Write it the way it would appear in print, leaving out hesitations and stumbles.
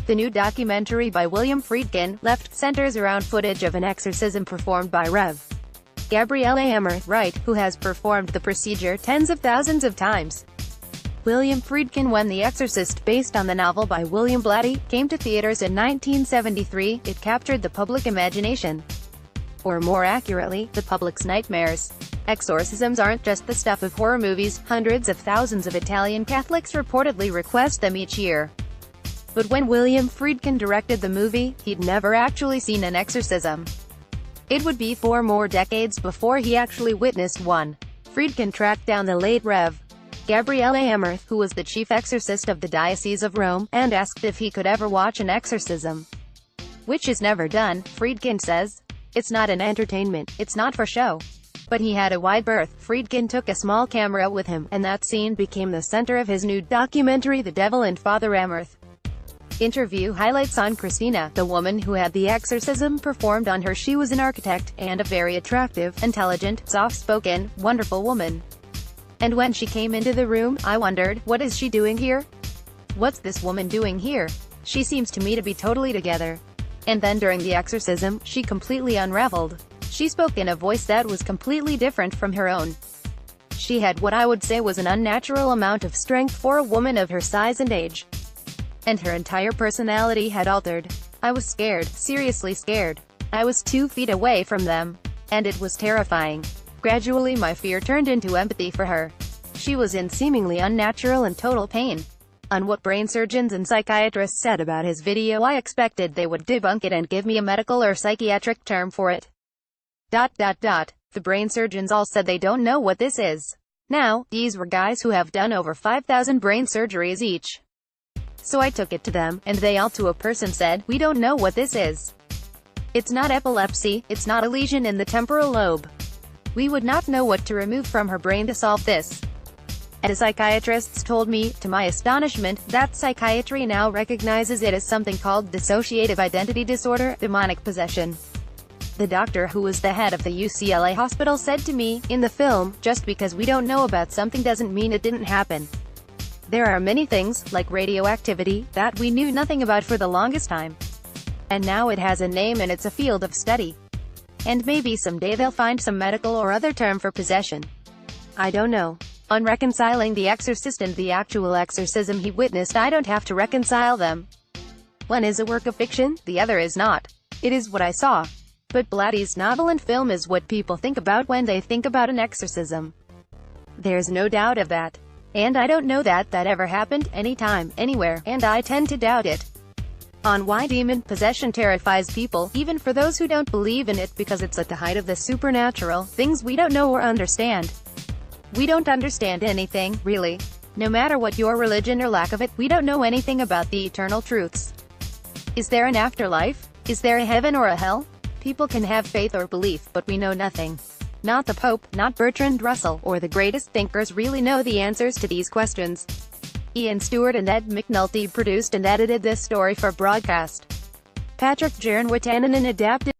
The new documentary by William Friedkin left centers around footage of an exorcism performed by Rev. Gabriele Amorth, right, who has performed the procedure tens of thousands of times. William Friedkin When The Exorcist, based on the novel by William Blatty, came to theaters in 1973. It captured the public imagination. Or more accurately, the public's nightmares. Exorcisms aren't just the stuff of horror movies. Hundreds of thousands of Italian Catholics reportedly request them each year. But when William Friedkin directed the movie, he'd never actually seen an exorcism. It would be 4 more decades before he actually witnessed one. Friedkin tracked down the late Rev. Gabriele Amorth, who was the chief exorcist of the Diocese of Rome, and asked if he could ever watch an exorcism. Which is never done, Friedkin says. It's not an entertainment, it's not for show. But he had a wide berth. Friedkin took a small camera with him, and that scene became the center of his new documentary The Devil and Father Amorth. Interview highlights on Christina, the woman who had the exorcism performed on her. She was an architect, and a very attractive, intelligent, soft-spoken, wonderful woman. And when she came into the room, I wondered, what is she doing here? What's this woman doing here? She seems to me to be totally together. And then during the exorcism, she completely unraveled. She spoke in a voice that was completely different from her own. She had what I would say was an unnatural amount of strength for a woman of her size and age. And her entire personality had altered. I was scared, seriously scared. I was 2 feet away from them. And it was terrifying. Gradually my fear turned into empathy for her. She was in seemingly unnatural and total pain. On what brain surgeons and psychiatrists said about his video, I expected they would debunk it and give me a medical or psychiatric term for it. The brain surgeons all said they don't know what this is. Now, these were guys who have done over 5,000 brain surgeries each. So I took it to them, and they all to a person said, we don't know what this is. It's not epilepsy, it's not a lesion in the temporal lobe. We would not know what to remove from her brain to solve this. And the psychiatrists told me, to my astonishment, that psychiatry now recognizes it as something called dissociative identity disorder, demonic possession. The doctor who was the head of the UCLA hospital said to me, in the film, just because we don't know about something doesn't mean it didn't happen. There are many things, like radioactivity, that we knew nothing about for the longest time. And now it has a name and it's a field of study. And maybe someday they'll find some medical or other term for possession. I don't know. On reconciling The Exorcist and the actual exorcism he witnessed, I don't have to reconcile them. One is a work of fiction, the other is not. It is what I saw. But Blatty's novel and film is what people think about when they think about an exorcism. There's no doubt of that. And I don't know that ever happened, anytime, anywhere, and I tend to doubt it. On why demon possession terrifies people, even for those who don't believe in it, because it's at the height of the supernatural, things we don't know or understand. We don't understand anything, really. No matter what your religion or lack of it, we don't know anything about the eternal truths. Is there an afterlife? Is there a heaven or a hell? People can have faith or belief, but we know nothing. Not the Pope, not Bertrand Russell, or the greatest thinkers really know the answers to these questions. Ian Stewart and Ed McNulty produced and edited this story for broadcast. Patrick Jarnwitanen adapted.